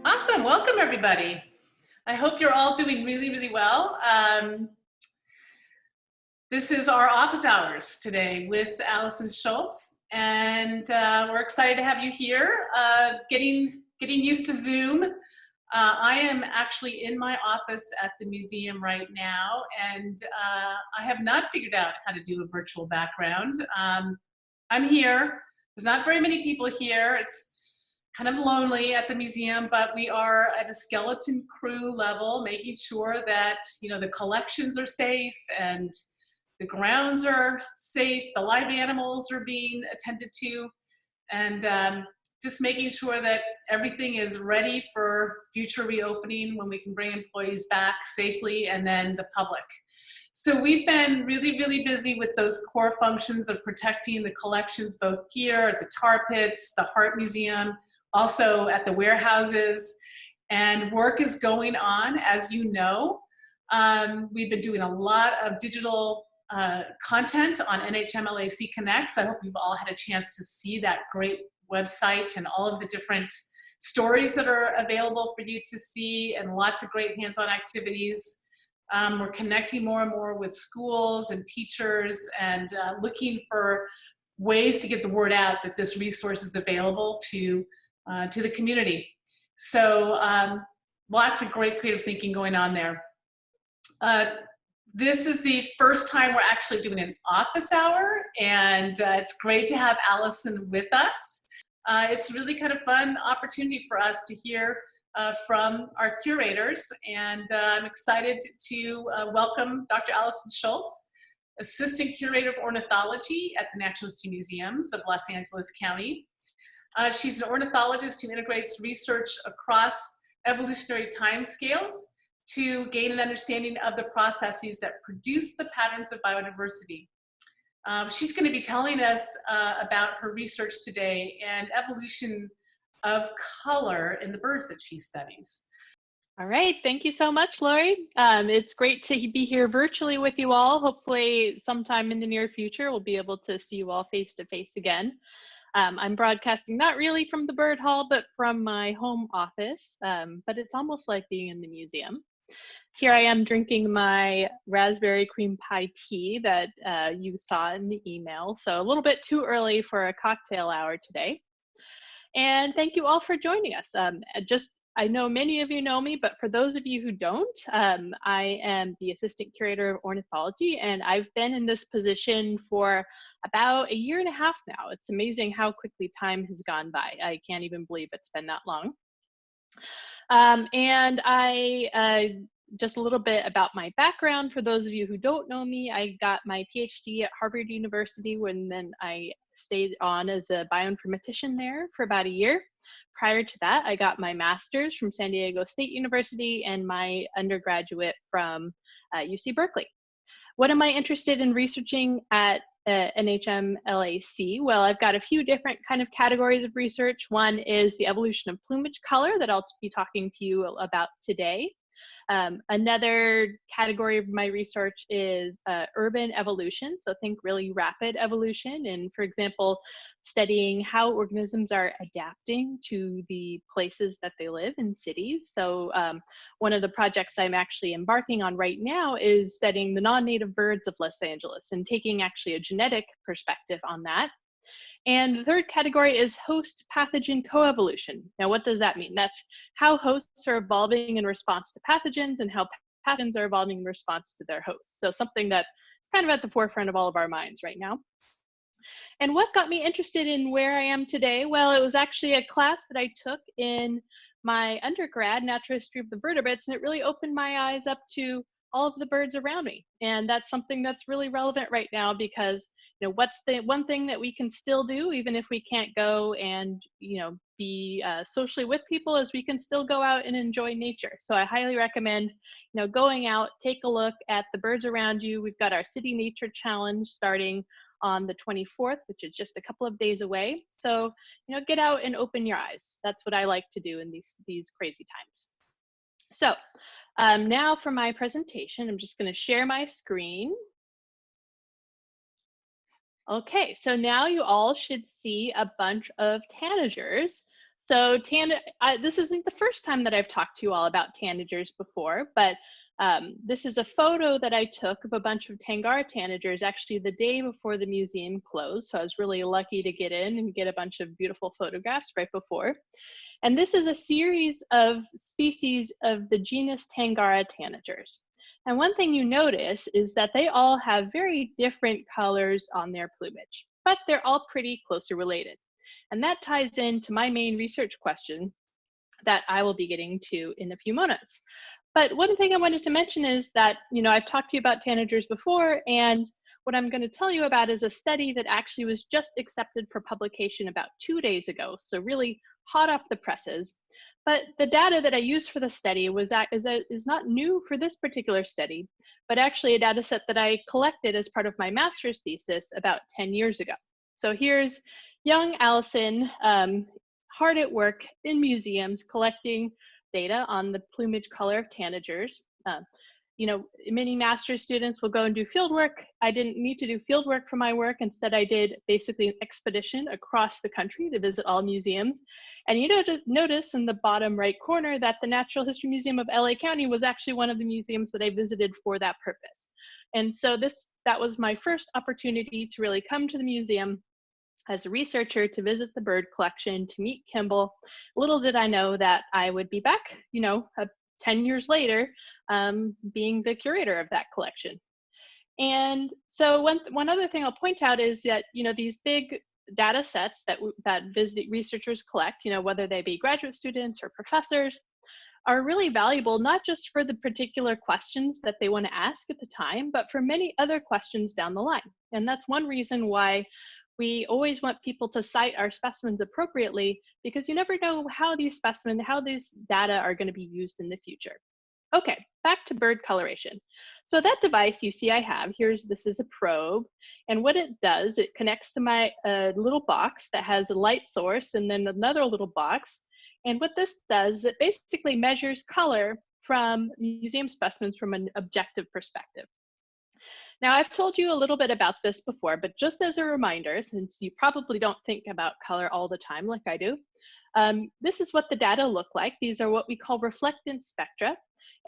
Awesome, welcome everybody. I hope you're all doing really, really well. This is our office hours today with Allison Shultz, and we're excited to have you here. Getting used to Zoom. I am actually in my office at the museum right now, and I have not figured out how to do a virtual background. I'm here. There's not very many people here. It's kind of lonely at the museum, but we are at a skeleton crew level, making sure that the collections are safe and the grounds are safe, the live animals are being attended to, and just making sure that everything is ready for future reopening when we can bring employees back safely, and then the public. So we've been really, really busy with those core functions of protecting the collections, both here at the tar pits, the Hart Museum, also at the warehouses, and work is going on, as you know. We've been doing a lot of digital content on NHMLAC Connects. I hope you've all had a chance to see that great website and all of the different stories that are available for you to see, and lots of great hands-on activities. We're connecting more and more with schools and teachers, and looking for ways to get the word out that this resource is available to the community. So lots of great creative thinking going on there. This is the first time we're actually doing an office hour, and it's great to have Allison with us. It's really kind of fun opportunity for us to hear from our curators, and I'm excited to welcome Dr. Allison Shultz, Assistant Curator of Ornithology at the Natural History Museums of Los Angeles County. She's an ornithologist who integrates research across evolutionary timescales to gain an understanding of the processes that produce the patterns of biodiversity. She's going to be telling us about her research today and evolution of color in the birds that she studies. All right, thank you so much, Lori. It's great to be here virtually with you all. Hopefully sometime in the near future, we'll be able to see you all face to face again. I'm broadcasting not really from the bird hall, but from my home office, but it's almost like being in the museum. Here I am drinking my raspberry cream pie tea that you saw in the email, so a little bit too early for a cocktail hour today. And thank you all for joining us. I know many of you know me, but for those of you who don't, I am the Assistant Curator of Ornithology, and I've been in this position for about 1.5 years now. It's amazing how quickly time has gone by. I can't even believe it's been that long. And just a little bit about my background. For those of you who don't know me, I got my PhD at Harvard University, and then I stayed on as a bioinformatician there for about 1 year. Prior to that, I got my master's from San Diego State University and my undergraduate from UC Berkeley. What am I interested in researching at NHMLAC? Well, I've got a few different kind of categories of research. One is the evolution of plumage color that I'll be talking to you about today. Another category of my research is urban evolution, so think really rapid evolution, and for example, studying how organisms are adapting to the places that they live in cities. So one of the projects I'm actually embarking on right now is studying the non-native birds of Los Angeles and taking actually a genetic perspective on that. And the third category is host pathogen coevolution. Now, what does that mean? That's how hosts are evolving in response to pathogens and how pathogens are evolving in response to their hosts. So something that's kind of at the forefront of all of our minds right now. And what got me interested in where I am today? Well, it was actually a class that I took in my undergrad, Natural History of the Vertebrates, and it really opened my eyes up to all of the birds around me. And that's something that's really relevant right now because what's the one thing that we can still do, even if we can't go and, be socially with people, is we can still go out and enjoy nature. So I highly recommend, going out, take a look at the birds around you. We've got our City Nature Challenge starting on the 24th, which is just a couple of days away. So, get out and open your eyes. That's what I like to do in these crazy times. So now for my presentation, I'm just going to share my screen. Okay, so now you all should see a bunch of tanagers. So this isn't the first time that I've talked to you all about tanagers before, but this is a photo that I took of a bunch of Tangara tanagers actually the day before the museum closed. So I was really lucky to get in and get a bunch of beautiful photographs right before. And this is a series of species of the genus Tangara tanagers. And one thing you notice is that they all have very different colors on their plumage, but they're all pretty closely related. And that ties into my main research question that I will be getting to in a few moments. But one thing I wanted to mention is that, I've talked to you about tanagers before, and what I'm going to tell you about is a study that actually was just accepted for publication about 2 days ago. So really hot off the presses. But the data that I used for the study is not new for this particular study, but actually a data set that I collected as part of my master's thesis about 10 years ago. So here's young Allison, hard at work in museums collecting data on the plumage color of tanagers. Many master's students will go and do field work. I didn't need to do field work for my work. Instead, I did basically an expedition across the country to visit all museums. And notice in the bottom right corner that the Natural History Museum of LA County was actually one of the museums that I visited for that purpose. And so that was my first opportunity to really come to the museum as a researcher, to visit the bird collection, to meet Kimball. Little did I know that I would be back, 10 years later, being the curator of that collection. And so one other thing I'll point out is that, these big data sets that researchers collect, whether they be graduate students or professors, are really valuable, not just for the particular questions that they want to ask at the time, but for many other questions down the line. And that's one reason why we always want people to cite our specimens appropriately, because you never know how these data are going to be used in the future. Okay, back to bird coloration. So that device you see I have, this is a probe, and what it does, it connects to my little box that has a light source and then another little box. And what this does, it basically measures color from museum specimens from an objective perspective. Now, I've told you a little bit about this before, but just as a reminder, since you probably don't think about color all the time like I do, this is what the data look like. These are what we call reflectance spectra.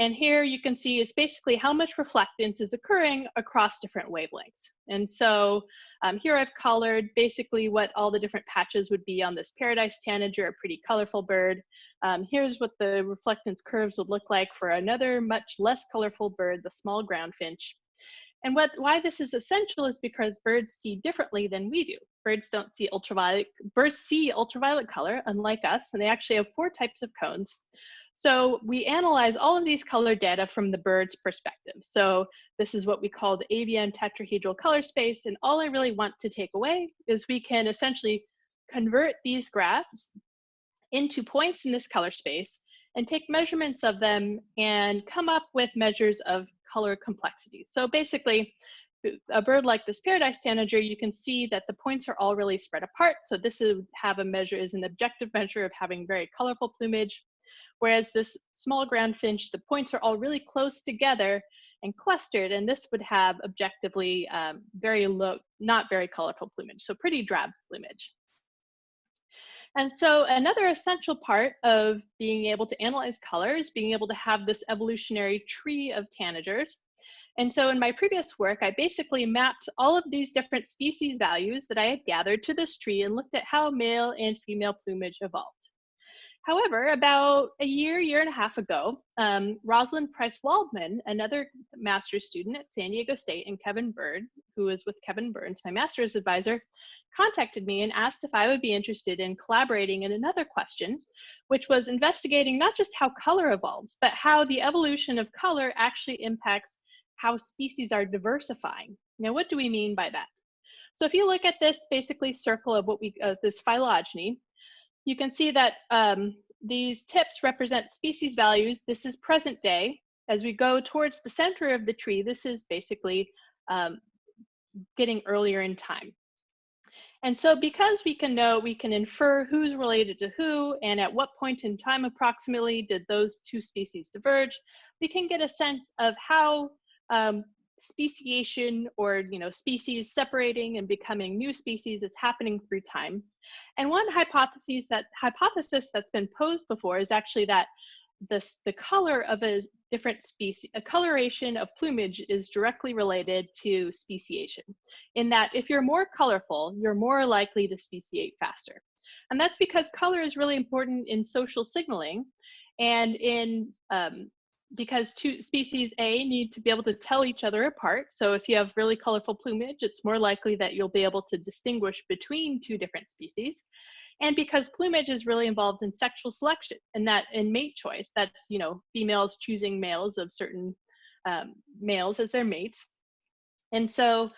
And here you can see is basically how much reflectance is occurring across different wavelengths. And so here I've colored basically what all the different patches would be on this paradise tanager, a pretty colorful bird. Here's what the reflectance curves would look like for another much less colorful bird, the small ground finch. And why this is essential is because birds see differently than we do. Birds see ultraviolet color, unlike us, and they actually have 4 types of cones. So we analyze all of these color data from the bird's perspective. So this is what we call the avian tetrahedral color space. And all I really want to take away is we can essentially convert these graphs into points in this color space and take measurements of them and come up with measures of color complexity. So basically, a bird like this paradise tanager, you can see that the points are all really spread apart. So this is an objective measure of having very colorful plumage. Whereas this small ground finch, the points are all really close together and clustered, and this would have objectively very low, not very colorful plumage, so pretty drab plumage. And so another essential part of being able to analyze color is being able to have this evolutionary tree of tanagers. And so in my previous work, I basically mapped all of these different species values that I had gathered to this tree and looked at how male and female plumage evolved. However, about a year and a half ago, Rosalind Price Waldman, another master's student at San Diego State, and Kevin Bird, who is with Kevin Burns, my master's advisor, contacted me and asked if I would be interested in collaborating in another question, which was investigating not just how color evolves, but how the evolution of color actually impacts how species are diversifying. Now, what do we mean by that? So if you look at this basically circle of this phylogeny, you can see that these tips represent species values. This is present day. As we go towards the center of the tree, this is basically getting earlier in time. And so because we can infer who's related to who and at what point in time approximately did those 2 species diverge, we can get a sense of how speciation, or species separating and becoming new species, is happening through time. And one hypothesis that's been posed before is actually that the color of a different species, a coloration of plumage, is directly related to speciation, in that if you're more colorful, you're more likely to speciate faster. And that's because color is really important in social signaling, and because two species A need to be able to tell each other apart. So if you have really colorful plumage, it's more likely that you'll be able to distinguish between two different species. And because plumage is really involved in sexual selection, and that in mate choice, that's females choosing males of certain males as their mates. And so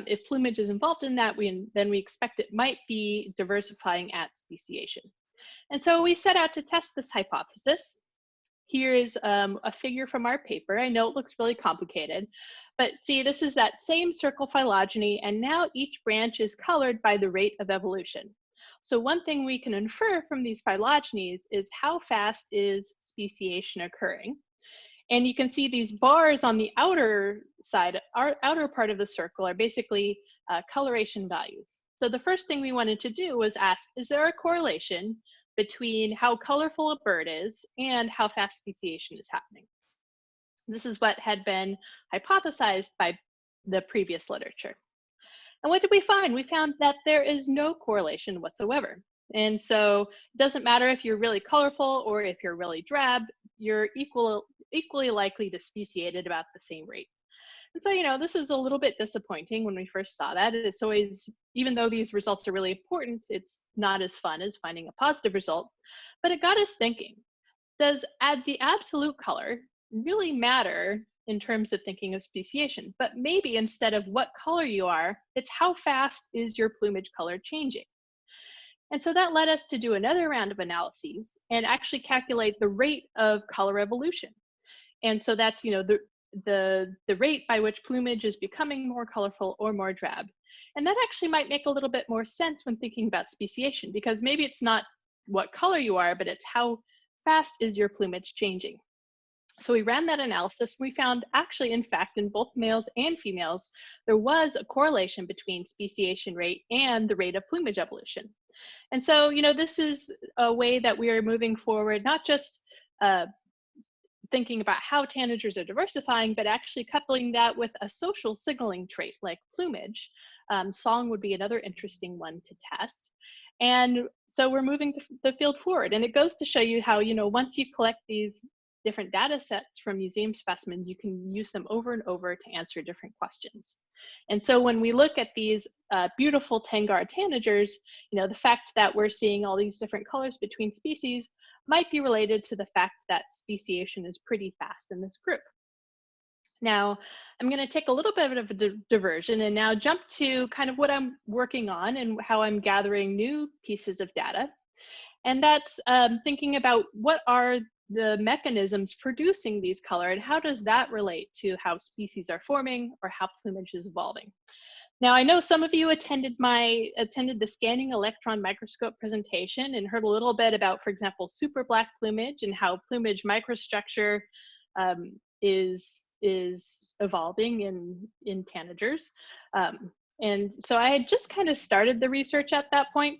if plumage is involved in that, then we expect it might be diversifying at speciation. And so we set out to test this hypothesis. Here is a figure from our paper. I know it looks really complicated, but see, this is that same circle phylogeny, and now each branch is colored by the rate of evolution. So one thing we can infer from these phylogenies is how fast is speciation occurring. And you can see these bars on the outer side, our outer part of the circle, are basically coloration values. So the first thing we wanted to do was ask, is there a correlation between how colorful a bird is and how fast speciation is happening? This is what had been hypothesized by the previous literature. And what did we find? We found that there is no correlation whatsoever. And so it doesn't matter if you're really colorful or if you're really drab, you're equally likely to speciate at about the same rate. And so, this is a little bit disappointing when we first saw that. It's always, even though these results are really important, it's not as fun as finding a positive result. But it got us thinking, does the absolute color really matter in terms of thinking of speciation? But maybe instead of what color you are, it's how fast is your plumage color changing? And so that led us to do another round of analyses and actually calculate the rate of color evolution. And so that's, the rate by which plumage is becoming more colorful or more drab. And that actually might make a little bit more sense when thinking about speciation, because maybe it's not what color you are, but it's how fast is your plumage changing. So we ran that analysis. We found actually, in fact, in both males and females, there was a correlation between speciation rate and the rate of plumage evolution. And so, this is a way that we are moving forward, not just thinking about how tanagers are diversifying, but actually coupling that with a social signaling trait like plumage. Song would be another interesting one to test. And so we're moving the field forward. And it goes to show you how, once you collect these different data sets from museum specimens, you can use them over and over to answer different questions. And so when we look at these beautiful tangar tanagers, the fact that we're seeing all these different colors between species might be related to the fact that speciation is pretty fast in this group. Now, I'm going to take a little bit of a diversion and now jump to kind of what I'm working on and how I'm gathering new pieces of data. And that's thinking about what are the mechanisms producing these color and how does that relate to how species are forming or how plumage is evolving. Now, I know some of you attended the scanning electron microscope presentation and heard a little bit about, for example, super black plumage and how plumage microstructure is evolving in tanagers. And so I had just kind of started the research at that point.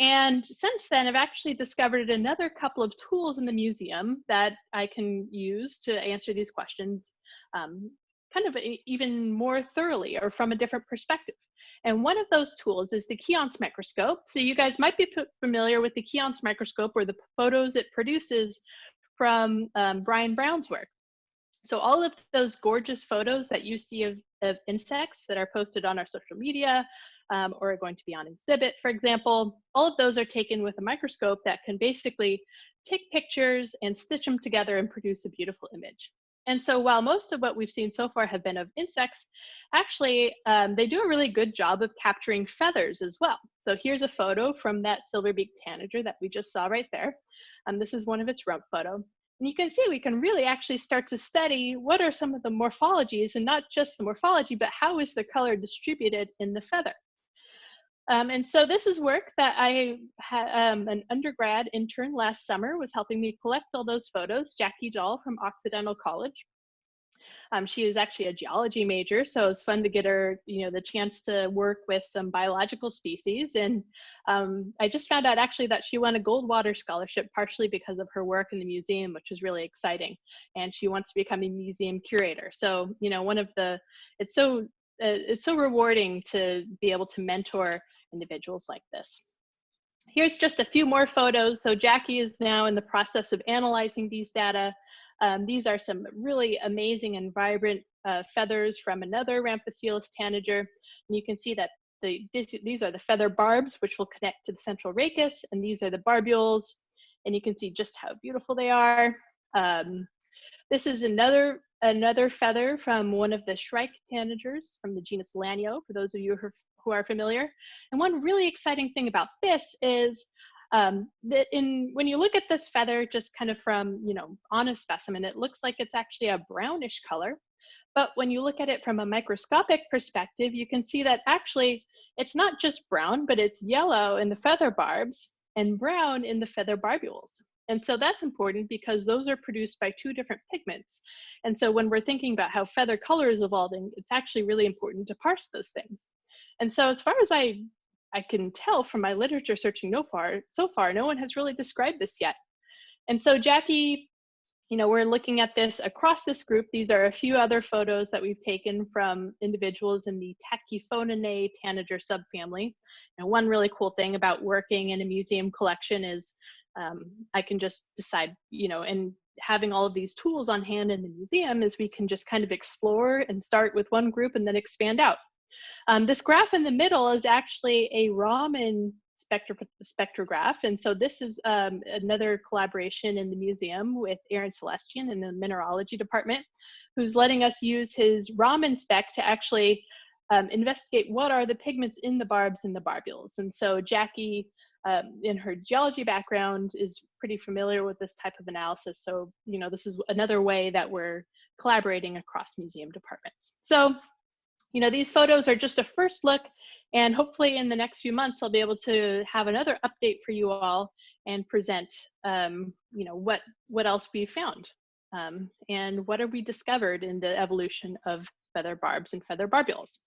And since then, I've actually discovered another couple of tools in the museum that I can use to answer these questions kind of even more thoroughly or from a different perspective. And one of those tools is the Keonce microscope. So you guys might be familiar with the Keonce microscope or the photos it produces from Brian Brown's work. So all of those gorgeous photos that you see of insects that are posted on our social media or are going to be on exhibit, for example, all of those are taken with a microscope that can basically take pictures and stitch them together and produce a beautiful image. And so while most of what we've seen so far have been of insects, actually they do a really good job of capturing feathers as well. So here's a photo from that silver-beaked tanager that we just saw right there. This is one of its rump photo. And you can see we can really actually start to study what are some of the morphologies, and not just the morphology, but how is the color distributed in the feather. And so this is work that an undergrad intern last summer was helping me collect all those photos, Jackie Dahl from Occidental College. She is actually a geology major, so it's fun to get her, the chance to work with some biological species. And I just found out actually that she won a Goldwater scholarship partially because of her work in the museum, which was really exciting. And she wants to become a museum curator. So, it's so rewarding to be able to mentor individuals like this. Here's just a few more photos. So Jackie is now in the process of analyzing these data. These are some really amazing and vibrant feathers from another Ramphichelys tanager. And you can see that these are the feather barbs, which will connect to the central rachis, and these are the barbules. And you can see just how beautiful they are. This is another feather from one of the shrike tanagers from the genus Lanio, for those of you who are familiar. And one really exciting thing about this is that when you look at this feather just kind of from, on a specimen, it looks like it's actually a brownish color. But when you look at it from a microscopic perspective, you can see that actually it's not just brown, but it's yellow in the feather barbs and brown in the feather barbules. And so that's important because those are produced by two different pigments. And so when we're thinking about how feather color is evolving, it's actually really important to parse those things. And so as far as I can tell from my literature searching so far, no one has really described this yet. And so Jackie, we're looking at this across this group. These are a few other photos that we've taken from individuals in the Tachyphoninae tanager subfamily. And one really cool thing about working in a museum collection is I can just decide, and having all of these tools on hand in the museum is we can just kind of explore and start with one group and then expand out. This graph in the middle is actually a Raman spectrograph. And so this is another collaboration in the museum with Aaron Celestian in the mineralogy department, who's letting us use his Raman spec to actually investigate what are the pigments in the barbs and the barbules. And so Jackie, in her geology background, is pretty familiar with this type of analysis. So, this is another way that we're collaborating across museum departments. So, these photos are just a first look, and hopefully in the next few months, I'll be able to have another update for you all and present, what else we found and what have we discovered in the evolution of feather barbs and feather barbules.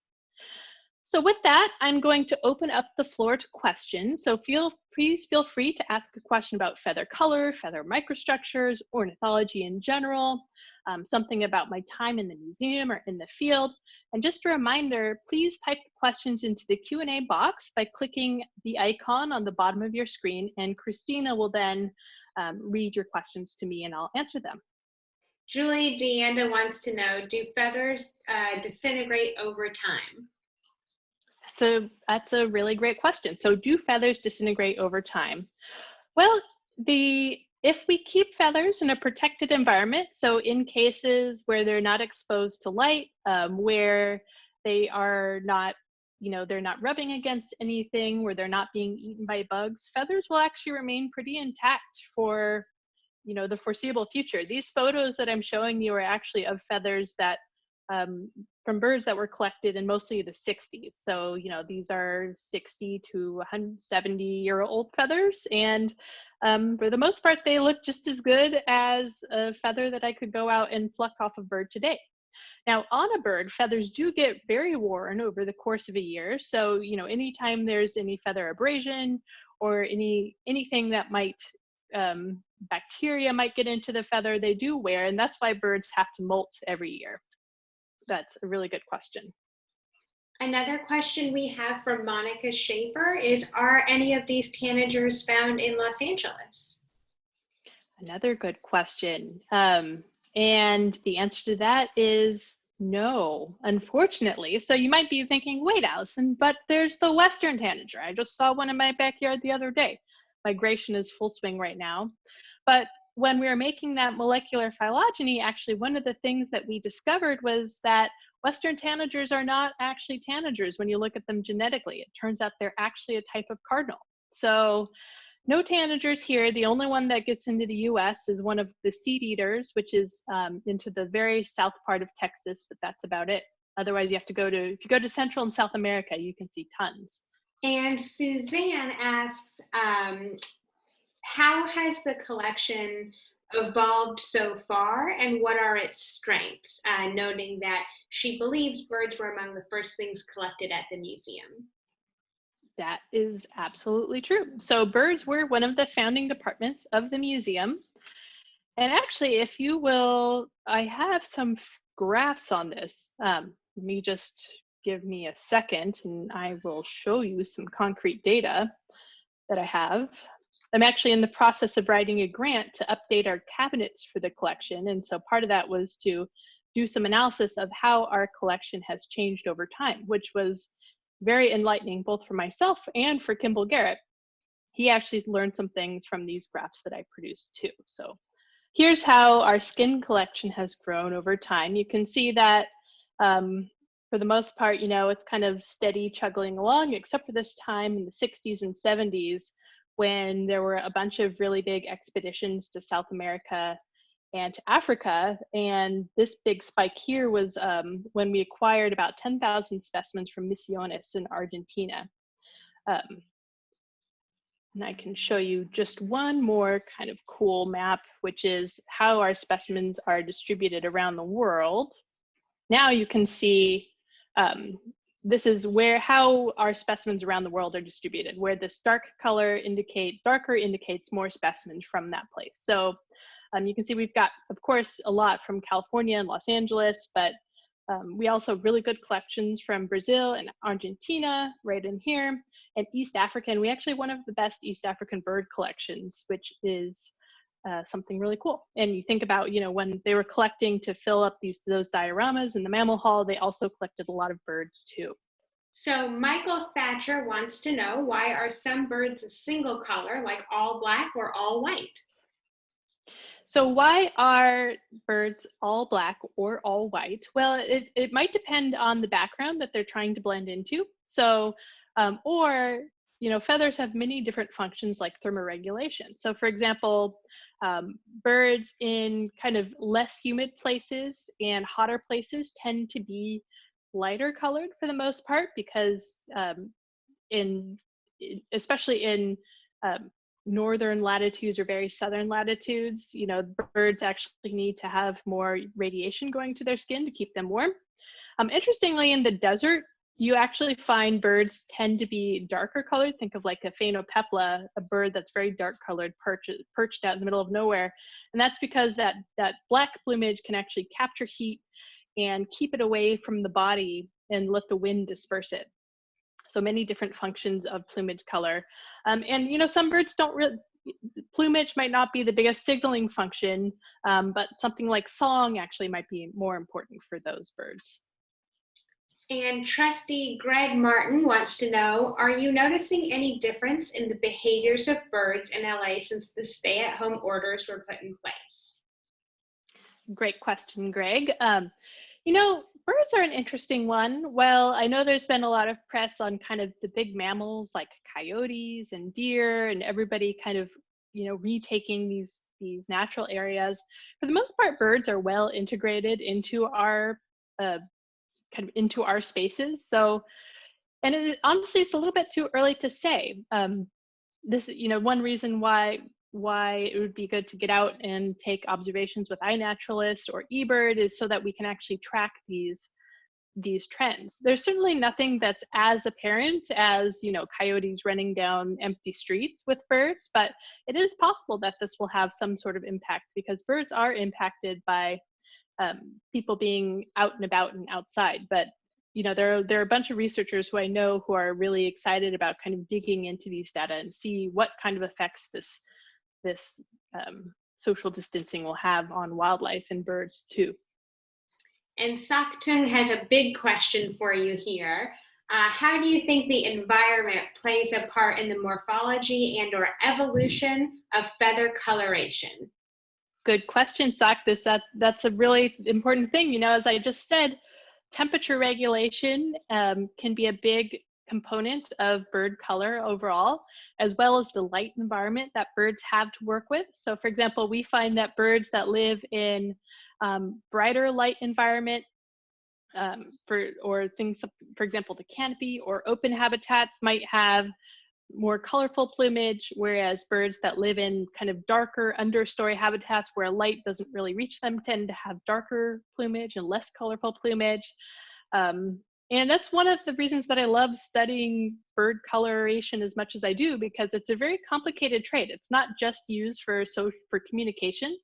So with that, I'm going to open up the floor to questions. So please feel free to ask a question about feather color, feather microstructures, ornithology in general, something about my time in the museum or in the field. And just a reminder, please type the questions into the Q&A box by clicking the icon on the bottom of your screen, and Christina will then read your questions to me and I'll answer them. Julie Deanda wants to know, do feathers disintegrate over time? That's a really great question. So do feathers disintegrate over time? Well, if we keep feathers in a protected environment, so in cases where they're not exposed to light, where they are not, they're not rubbing against anything, where they're not being eaten by bugs, feathers will actually remain pretty intact for, the foreseeable future. These photos that I'm showing you are actually of feathers that from birds that were collected in mostly the 60s. So, these are 60 to 170-year-old feathers. And for the most part, they look just as good as a feather that I could go out and pluck off a bird today. Now, on a bird, feathers do get very worn over the course of a year. So, anytime there's any feather abrasion or anything that might, bacteria might get into the feather, they do wear. And that's why birds have to molt every year. That's a really good question. Another question we have from Monica Schaefer is, are any of these tanagers found in Los Angeles? Another good question. And the answer to that is no, unfortunately. So you might be thinking, wait, Allison, but there's the Western tanager. I just saw one in my backyard the other day. Migration is full swing right now. But when we were making that molecular phylogeny, actually one of the things that we discovered was that Western tanagers are not actually tanagers when you look at them genetically. It turns out they're actually a type of cardinal. So no tanagers here. The only one that gets into the US is one of the seed eaters, which is into the very south part of Texas, but that's about it. Otherwise, if you go to Central and South America, you can see tons. And Suzanne asks, how has the collection evolved so far, and what are its strengths? Noting that she believes birds were among the first things collected at the museum. That is absolutely true. So birds were one of the founding departments of the museum. And actually, if you will, I have some graphs on this. Let me just give me a second and I will show you some concrete data that I have. I'm actually in the process of writing a grant to update our cabinets for the collection. And so part of that was to do some analysis of how our collection has changed over time, which was very enlightening both for myself and for Kimball Garrett. He actually learned some things from these graphs that I produced too. So here's how our skin collection has grown over time. You can see that for the most part, it's kind of steady chugging along, except for this time in the 60s and 70s when there were a bunch of really big expeditions to South America and to Africa. And this big spike here was when we acquired about 10,000 specimens from Misiones in Argentina. And I can show you just one more kind of cool map, which is how our specimens are distributed around the world. Now you can see this is how our specimens around the world are distributed, where this darker indicates more specimens from that place. So you can see we've got, of course, a lot from California and Los Angeles, but we also have really good collections from Brazil and Argentina, right in here, and East Africa. And we actually have one of the best East African bird collections, which is something really cool. And you think about, when they were collecting to fill up those dioramas in the mammal hall, they also collected a lot of birds too. So Michael Thatcher wants to know, why are some birds a single color, like all black or all white? So why are birds all black or all white? Well, it might depend on the background that they're trying to blend into. So, feathers have many different functions like thermoregulation. So for example, birds in kind of less humid places and hotter places tend to be lighter colored for the most part, because especially in northern latitudes or very southern latitudes, birds actually need to have more radiation going to their skin to keep them warm. Interestingly, in the desert, you actually find birds tend to be darker colored. Think of like a phainopepla, a bird that's very dark colored, perched out in the middle of nowhere. And that's because that black plumage can actually capture heat and keep it away from the body and let the wind disperse it. So many different functions of plumage color. And some birds plumage might not be the biggest signaling function, but something like song actually might be more important for those birds. And trustee Greg Martin wants to know, are you noticing any difference in the behaviors of birds in LA since the stay-at-home orders were put in place? Great question, Greg. Birds are an interesting one. Well, I know there's been a lot of press on kind of the big mammals like coyotes and deer, and everybody kind of, retaking these natural areas. For the most part, birds are well integrated into our into our spaces. So, and honestly, it's a little bit too early to say. This, one reason why it would be good to get out and take observations with iNaturalist or eBird is so that we can actually track these trends. There's certainly nothing that's as apparent as, coyotes running down empty streets with birds, but it is possible that this will have some sort of impact, because birds are impacted by people being out and about and outside. But there are a bunch of researchers who I know who are really excited about kind of digging into these data and see what kind of effects this social distancing will have on wildlife and birds too. And Saktung has a big question for you here. How do you think the environment plays a part in the morphology and or evolution of feather coloration? Good question, Sak. That's a really important thing. As I just said, temperature regulation can be a big component of bird color overall, as well as the light environment that birds have to work with. So for example, we find that birds that live in brighter light environment, for example, the canopy or open habitats might have more colorful plumage, whereas birds that live in kind of darker understory habitats where light doesn't really reach them tend to have darker plumage and less colorful plumage. And that's one of the reasons that I love studying bird coloration as much as I do, because it's a very complicated trait. It's not just used for communication.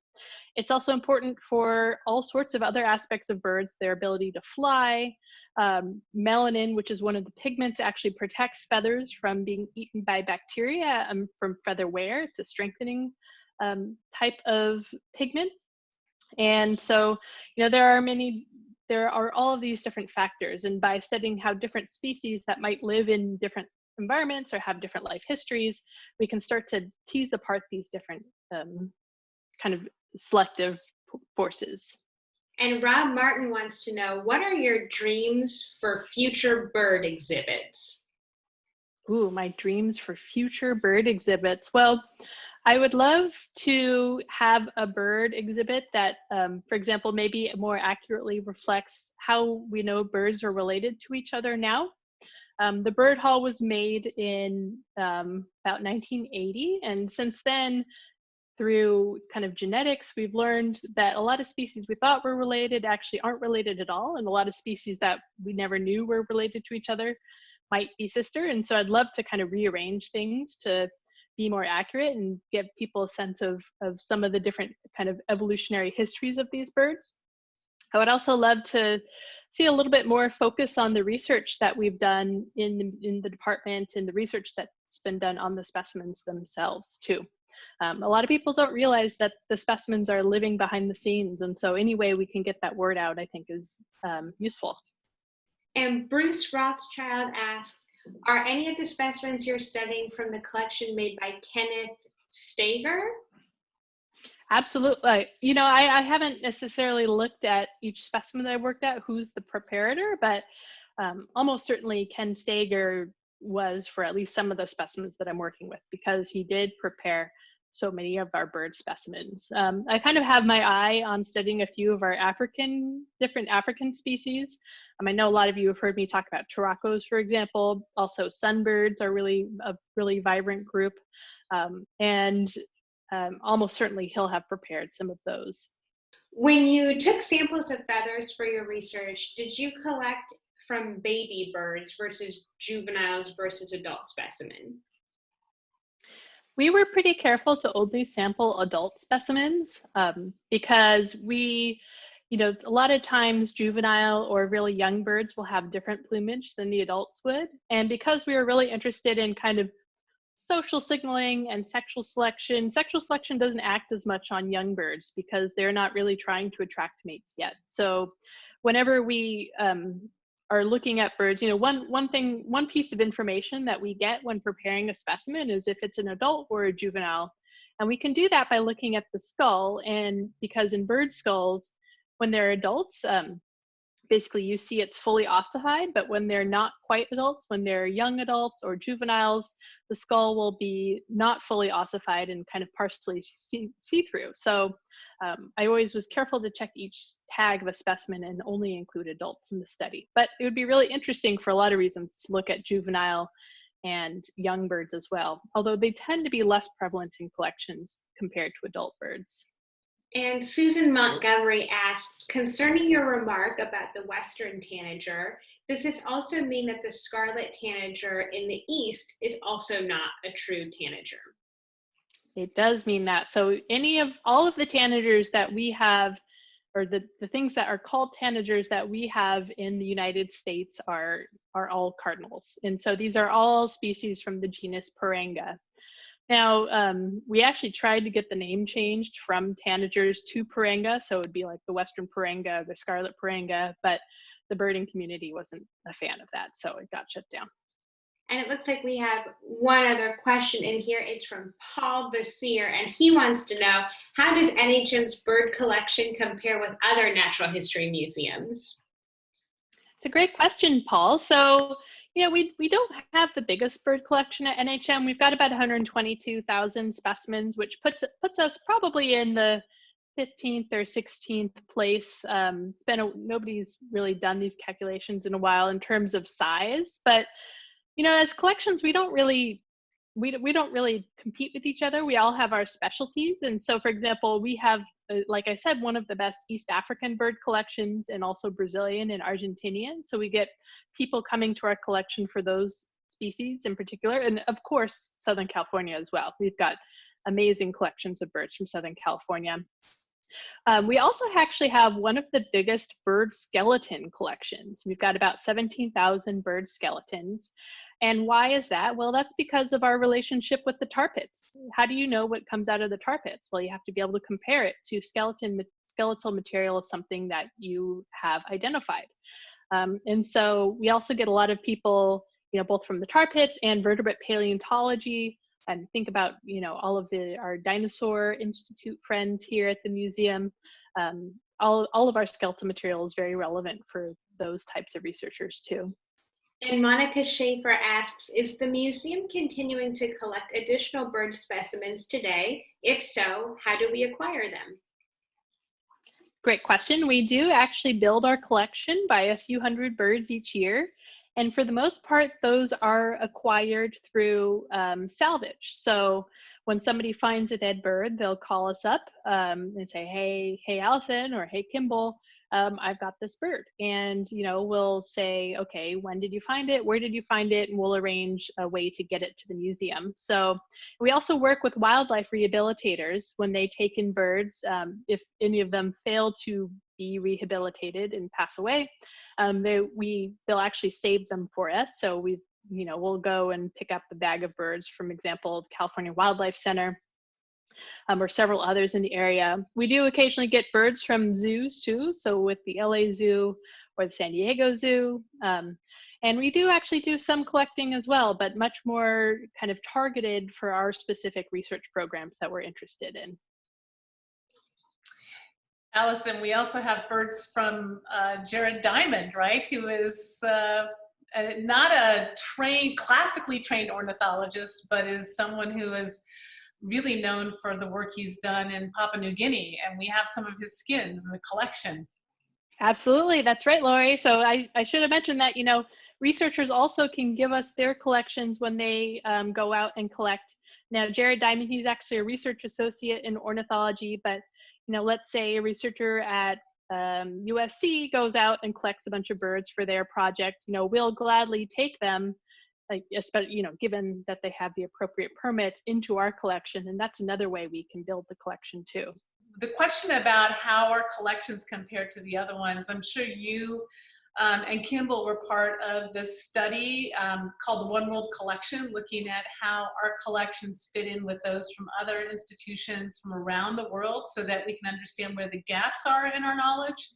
It's also important for all sorts of other aspects of birds, their ability to fly. Melanin, which is one of the pigments, actually protects feathers from being eaten by bacteria from feather wear. It's a strengthening type of pigment. And so, there are all of these different factors, and by studying how different species that might live in different environments or have different life histories, we can start to tease apart these different kind of selective forces. And Rob Martin wants to know, what are your dreams for future bird exhibits? Ooh, my dreams for future bird exhibits. Well, I would love to have a bird exhibit that, for example, maybe more accurately reflects how we know birds are related to each other now. The bird hall was made in about 1980, and since then, through kind of genetics, we've learned that a lot of species we thought were related actually aren't related at all, and a lot of species that we never knew were related to each other might be sister. And so I'd love to kind of rearrange things to be more accurate and give people a sense of some of the different kind of evolutionary histories of these birds. I would also love to see a little bit more focus on the research that we've done in the department and the research that's been done on the specimens themselves too. A lot of people don't realize that the specimens are living behind the scenes, and so any way we can get that word out, I think, is useful. And Bruce Rothschild asks, are any of the specimens you're studying from the collection made by Kenneth Stager? Absolutely. I haven't necessarily looked at each specimen that I worked at, who's the preparator, but almost certainly Ken Stager was for at least some of the specimens that I'm working with, because he did prepare so many of our bird specimens. I kind of have my eye on studying a few of our different African species. I know a lot of you have heard me talk about turacos, for example. Also, sunbirds are a really vibrant group. And almost certainly he'll have prepared some of those. When you took samples of feathers for your research, did you collect from baby birds versus juveniles versus adult specimen? We were pretty careful to only sample adult specimens because a lot of times juvenile or really young birds will have different plumage than the adults would. And because we were really interested in kind of social signaling and sexual selection doesn't act as much on young birds because they're not really trying to attract mates yet. So whenever we are looking at birds, one piece of information that we get when preparing a specimen is if it's an adult or a juvenile. And we can do that by looking at the skull. And because in bird skulls, when they're adults, basically you see it's fully ossified, but when they're not quite adults, when they're young adults or juveniles, the skull will be not fully ossified and kind of partially see-through. So I always was careful to check each tag of a specimen and only include adults in the study. But it would be really interesting for a lot of reasons to look at juvenile and young birds as well, although they tend to be less prevalent in collections compared to adult birds. And Susan Montgomery asks, concerning your remark about the Western tanager, does this also mean that the scarlet tanager in the East is also not a true tanager? It does mean that. So all of the tanagers that we have, or the things that are called tanagers that we have in the United States are all cardinals. And so these are all species from the genus Puranga. Now, we actually tried to get the name changed from tanagers to Puranga, so it would be like the Western Puranga, the Scarlet Puranga, but the birding community wasn't a fan of that, so it got shut down. And it looks like we have one other question in here. It's from Paul Basir, and he wants to know, how does NHM's bird collection compare with other natural history museums? It's a great question, Paul. So, we don't have the biggest bird collection at NHM. We've got about 122,000 specimens, which puts us probably in the 15th or 16th place. Nobody's really done these calculations in a while in terms of size, but as collections, we don't really we don't really compete with each other. We all have our specialties. And so, for example, we have, like I said, one of the best East African bird collections, and also Brazilian and Argentinian. So we get people coming to our collection for those species in particular. And of course, Southern California as well. We've got amazing collections of birds from Southern California. We also actually have one of the biggest bird skeleton collections. We've got about 17,000 bird skeletons. And why is that? Well, that's because of our relationship with the tar pits. How do you know what comes out of the tar pits? Well, you have to be able to compare it to skeletal material of something that you have identified. And so we also get a lot of people, both from the tar pits and vertebrate paleontology. And think about, all of our Dinosaur Institute friends here at the museum. All of our skeletal material is very relevant for those types of researchers too. And Monica Schaefer asks, is the museum continuing to collect additional bird specimens today? If so, how do we acquire them? Great question. We do actually build our collection by a few hundred birds each year. And for the most part, those are acquired through salvage. So when somebody finds a dead bird, they'll call us up and say, hey, Allison, or hey, Kimball, I've got this bird. And, we'll say, okay, when did you find it? Where did you find it? And we'll arrange a way to get it to the museum. So we also work with wildlife rehabilitators when they take in birds. If any of them fail to be rehabilitated and pass away, they'll actually save them for us. So we'll go and pick up the bag of birds from, example, California Wildlife Center, or several others in the area. We do occasionally get birds from zoos too, so with the LA Zoo or the San Diego Zoo. And we do actually do some collecting as well, but much more kind of targeted for our specific research programs that we're interested in. Allison, we also have birds from Jared Diamond, right? Who is not a classically trained ornithologist, but is someone who is really known for the work he's done in Papua New Guinea. And we have some of his skins in the collection. Absolutely, that's right, Lori. So I should have mentioned that, researchers also can give us their collections when they go out and collect. Now, Jared Diamond, he's actually a research associate in ornithology, but let's say a researcher at USC goes out and collects a bunch of birds for their project. We'll gladly take them, especially, given that they have the appropriate permits, into our collection. And that's another way we can build the collection too. The question about how our collections compare to the other ones, I'm sure you and Kimball were part of this study called the One World Collection, looking at how our collections fit in with those from other institutions from around the world so that we can understand where the gaps are in our knowledge.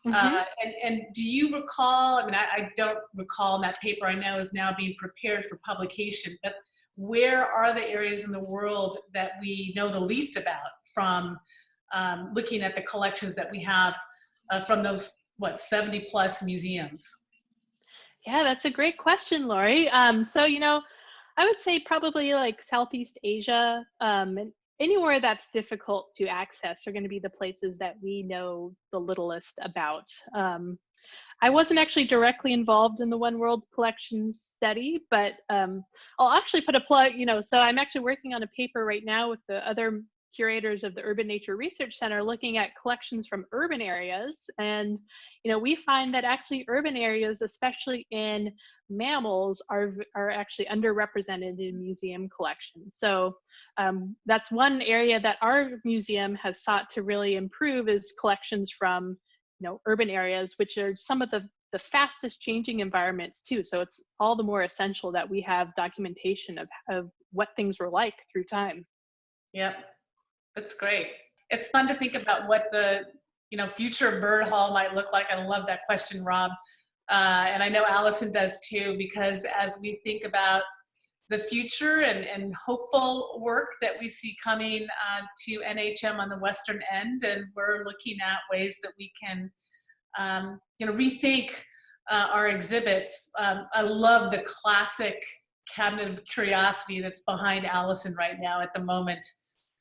Mm-hmm. And do you recall, I don't recall in that paper, I know is now being prepared for publication, but where are the areas in the world that we know the least about from looking at the collections that we have from those 70 plus museums? Yeah, that's a great question, Lori. So, I would say probably like Southeast Asia, and anywhere that's difficult to access are going to be the places that we know the littlest about. I wasn't actually directly involved in the One World Collections study, but I'll actually put a plug, so I'm actually working on a paper right now with the other curators of the Urban Nature Research Center looking at collections from urban areas. And, we find that actually urban areas, especially in mammals, are actually underrepresented in museum collections. So that's one area that our museum has sought to really improve, is collections from, urban areas, which are some of the fastest changing environments too. So it's all the more essential that we have documentation of what things were like through time. Yep. That's great. It's fun to think about what the future bird hall might look like. I love that question, Rob. And I know Allison does too, because as we think about the future and hopeful work that we see coming to NHM on the western end, and we're looking at ways that we can rethink our exhibits. I love the classic cabinet of curiosity that's behind Allison right now at the moment.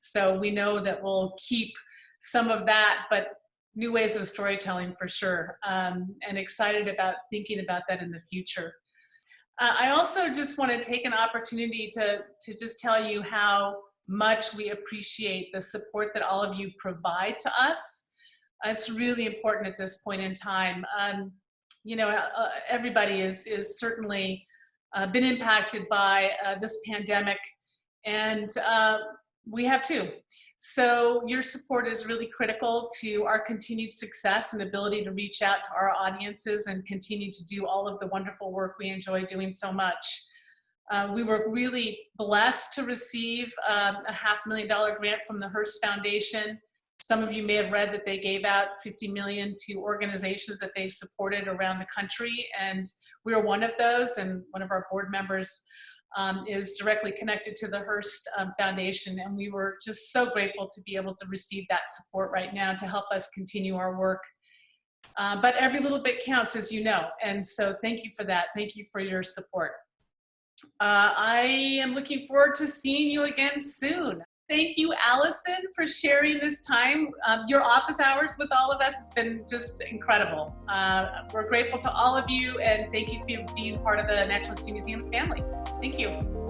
So we know that we'll keep some of that, but new ways of storytelling for sure, and excited about thinking about that in the future. I also just want to take an opportunity to just tell you how much we appreciate the support that all of you provide to us. It's really important at this point in time. You know, everybody is certainly been impacted by this pandemic, and we have too. So your support is really critical to our continued success and ability to reach out to our audiences and continue to do all of the wonderful work we enjoy doing so much. We were really blessed to receive a $500,000 grant from the Hearst Foundation. Some of you may have read that they gave out $50 million to organizations that they've supported around the country, and we are one of those, and one of our board members is directly connected to the Hearst Foundation, and we were just so grateful to be able to receive that support right now to help us continue our work. But every little bit counts, as you know, and so thank you for that. Thank you for your support. I am looking forward to seeing you again soon. Thank you, Allison, for sharing this time. Your office hours with all of us has been just incredible. We're grateful to all of you, and thank you for being part of the Natural History Museum's family. Thank you.